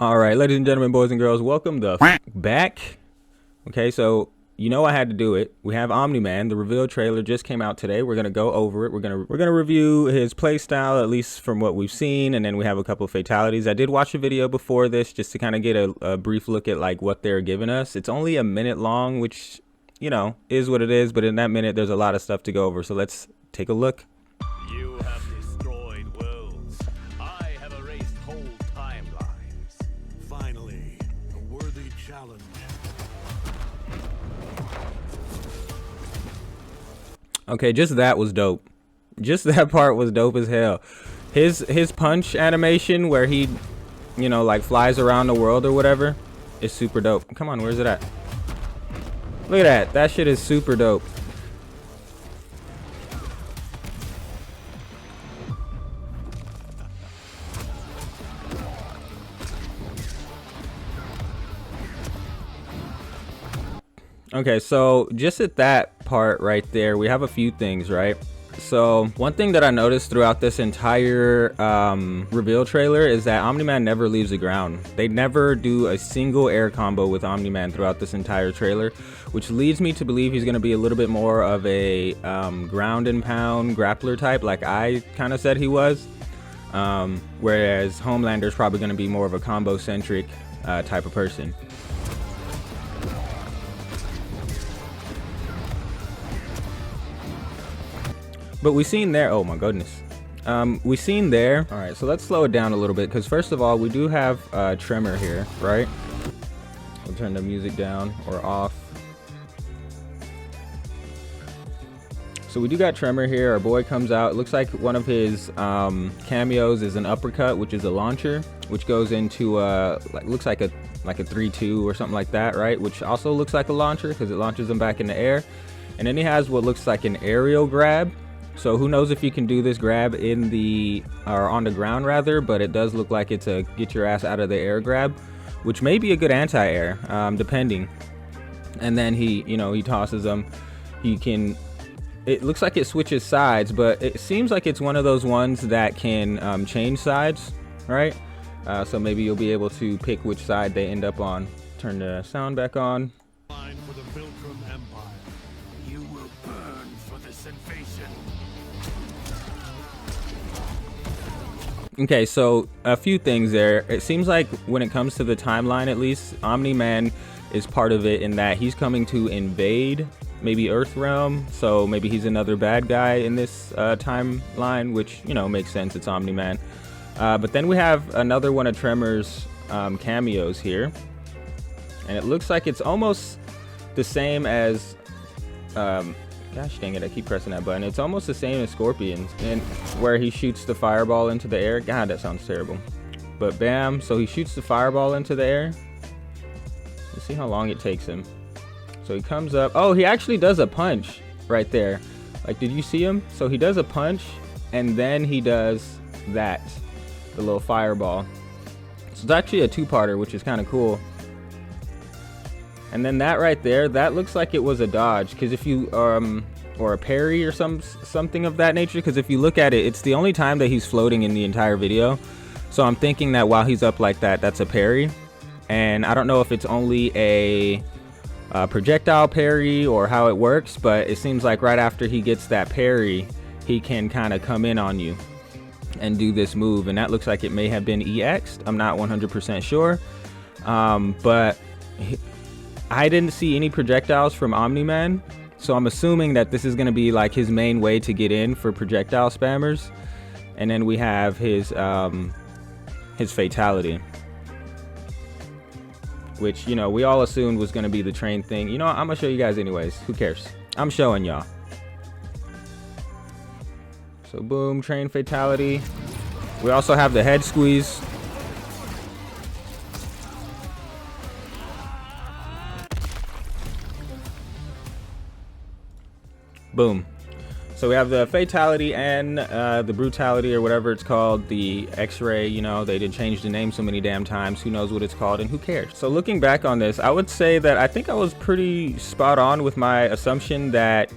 All right, ladies and gentlemen, boys and girls, welcome the back. Okay, so you know I had to do it. We have Omni-Man. The reveal trailer just came out today. We're gonna go over it. We're gonna review his playstyle, at least from what we've seen, and then we have a couple of fatalities. I did watch a video before this just to kind of get a brief look at like what they're giving us. It's only a minute long, which you know is what it is. But in that minute, there's a lot of stuff to go over. So let's take a look. You have destroyed worlds. I have erased whole timelines. Finally, a worthy challenge. Okay, just that was dope. Just that part was dope as hell. His punch animation where he, you know, like flies around the world or whatever is super dope. Come on, where's it at? Look at that. That shit is super dope. Okay, so just at that part right there, we have a few things, right? So one thing that I noticed throughout this entire reveal trailer is that Omni-Man never leaves the ground. They never do a single air combo with Omni-Man throughout this entire trailer, which leads me to believe he's going to be a little bit more of a ground and pound grappler type, like I kind of said he was. Whereas Homelander's probably going to be more of a combo-centric type of person. But we seen there, oh my goodness. We seen there, all right, so let's slow it down a little bit because first of all, we do have Tremor here, right? We'll turn the music down or off. So we do got Tremor here, our boy comes out. It looks like one of his cameos is an uppercut, which is a launcher, which goes into, looks like a 3-2 or something like that, right? Which also looks like a launcher because it launches him back in the air. And then he has what looks like an aerial grab. So who knows if you can do this grab in the, or on the ground rather, but it does look like it's a get your ass out of the air grab, which may be a good anti-air, depending. And then he, you know, he tosses them. He can, it looks like it switches sides, but it seems like it's one of those ones that can change sides, right? So maybe you'll be able to pick which side they end up on. Turn the sound back on. For the Viltrum Empire, you will burn for this invasion. Okay, so a few things there. It seems like when it comes to the timeline, at least, Omni-Man is part of it in that he's coming to invade maybe Earthrealm. So maybe he's another bad guy in this timeline, which, you know, makes sense. It's Omni-Man. But then we have another one of Tremor's cameos here. And it looks like it's almost the same as... gosh dang it, I keep pressing that button. It's almost the same as Scorpion's, and where he shoots the fireball into the air. God, that sounds terrible. But bam, so he shoots the fireball into the air. Let's see how long it takes him. So he comes up. Oh, he actually does a punch right there. Like, did you see him? So he does a punch, and then he does that, the little fireball. So it's actually a two-parter, which is kind of cool. And then that right there, that looks like it was a dodge, because if you or a parry or something of that nature, because if you look at it, it's the only time that he's floating in the entire video. So I'm thinking that while he's up like that, that's a parry. And I don't know if it's only a projectile parry or how it works, but it seems like right after he gets that parry, he can kind of come in on you and do this move. And that looks like it may have been EX'd. I'm not 100% sure, but I didn't see any projectiles from Omni-Man, so I'm assuming that this is going to be like his main way to get in for projectile spammers. And then we have his fatality, which, you know, we all assumed was going to be the train thing. You know, I'm going to show you guys anyways. Who cares? I'm showing y'all. So boom, train fatality. We also have the head squeeze. Boom. So we have the fatality and the brutality, or whatever it's called, the X-ray. You know, they did change the name so many damn times. Who knows what it's called, and who cares? So looking back on this, I would say that I think I was pretty spot on with my assumption that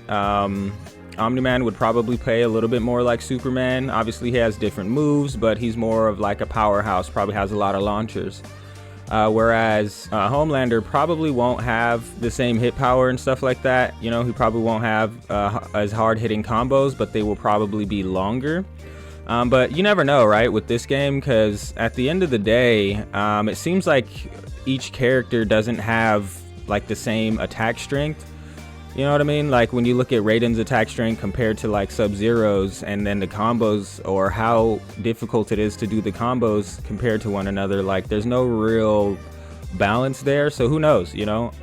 Omni-Man would probably play a little bit more like Superman. Obviously he has different moves, but he's more of like a powerhouse, probably has a lot of launchers. Whereas Homelander probably won't have the same hit power and stuff like that. You know, he probably won't have as hard hitting combos, but they will probably be longer. But you never know, right, with this game, because at the end of the day, it seems like each character doesn't have like the same attack strength. You know what I mean? Like when you look at Raiden's attack strength compared to like Sub-Zero's, and then the combos, or how difficult it is to do the combos compared to one another, like there's no real balance there. So who knows, you know?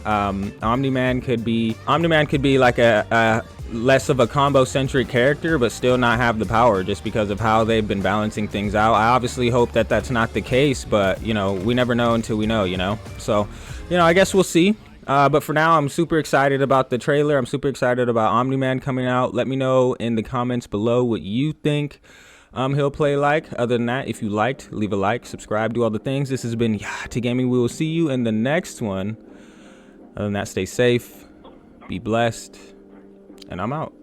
Omni-Man could be like a less of a combo centric character, but still not have the power just because of how they've been balancing things out. I obviously hope that that's not the case, but you know, we never know until we know, you know? So, you know, I guess we'll see. But for now, I'm super excited about the trailer. I'm super excited about Omni-Man coming out. Let me know in the comments below what you think he'll play like. Other than that, if you liked, leave a like, subscribe, do all the things. This has been to Gaming. We will see you in the next one. Other than that, stay safe, be blessed, and I'm out.